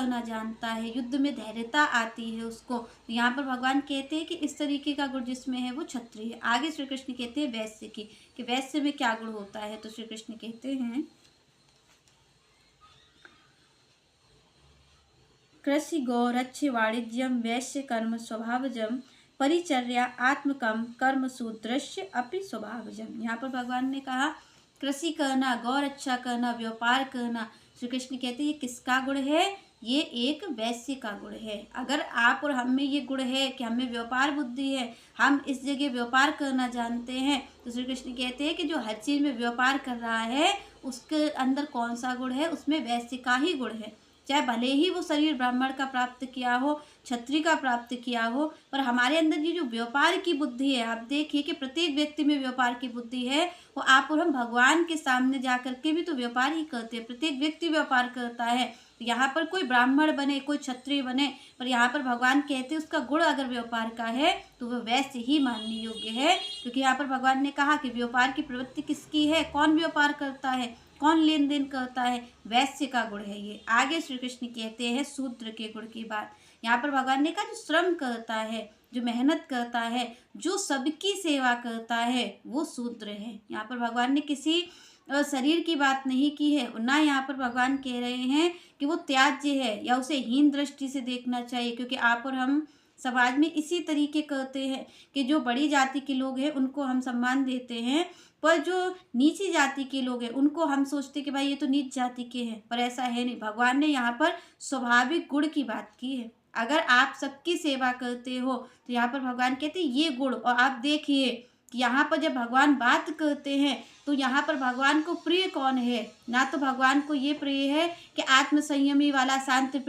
करना जानता है, युद्ध में धैर्यता आती है उसको। तो यहाँ पर भगवान कहते हैं कि इस तरीके का गुण जिसमें है वो क्षत्रिय है। आगे श्री कृष्ण कहते हैं वैश्य की, कि वैश्य में क्या गुण होता है। तो श्री कृष्ण कहते हैं कृषि गौरक्ष वाणिज्यम वैश्य कर्म स्वभावजम परिचर्या आत्मकम कर्म शूद्रस्य अपि स्वभावजम। यहाँ पर भगवान ने कहा कृषि करना, गौ रक्षा करना, व्यापार करना। श्री कृष्ण कहते हैं ये किसका गुण है? ये एक वैश्य का गुण है। अगर आप और हम में ये गुण है कि हमें व्यापार बुद्धि है, हम इस जगह व्यापार करना जानते हैं, तो श्री कृष्ण कहते हैं कि जो हर चीज में व्यापार कर रहा है उसके अंदर कौन सा गुण है? उसमें वैश्य का ही गुण है। चाहे भले ही वो शरीर ब्राह्मण का प्राप्त किया हो, क्षत्रिय का प्राप्त किया हो, पर हमारे अंदर ये जो व्यापार की बुद्धि है, आप देखिए कि प्रत्येक व्यक्ति में व्यापार की बुद्धि है। वो आप और हम भगवान के सामने जा करके भी तो व्यापार ही करते हैं। प्रत्येक व्यक्ति व्यापार करता है। यहाँ पर कोई ब्राह्मण बने, कोई क्षत्रिय बने, पर यहाँ पर भगवान कहते हैं उसका गुण अगर व्यापार का है तो वह वैश्य ही मानने योग्य है। क्योंकि यहाँ पर भगवान ने कहा कि व्यापार की प्रवृत्ति किसकी है, कौन व्यापार करता है, कौन लेन देन करता है? वैश्य का गुण है ये। आगे श्री कृष्ण कहते हैं शूद्र के गुण की बात। यहाँ पर भगवान ने कहा जो श्रम करता है, जो मेहनत करता है, जो सबकी सेवा करता है, वो शूद्र है। यहाँ पर भगवान ने किसी शरीर की बात नहीं की है, ना यहाँ पर भगवान कह रहे हैं कि वो त्याज्य है या उसे हीन दृष्टि से देखना चाहिए। क्योंकि आप और हम समाज में इसी तरीके करते हैं कि जो बड़ी जाति के लोग हैं उनको हम सम्मान देते हैं, पर जो नीची जाति के लोग हैं उनको हम सोचते कि भाई ये तो नीच जाति के हैं, पर ऐसा है नहीं। भगवान ने यहाँ पर स्वाभाविक गुण की बात की है। अगर आप सबकी सेवा करते हो तो यहाँ पर भगवान कहते हैं ये गुण। और आप देखिए कि यहाँ पर जब भगवान बात करते हैं तो यहाँ पर भगवान को प्रिय कौन है? ना तो भगवान को ये प्रिय है कि आत्म संयमी वाला शांत पे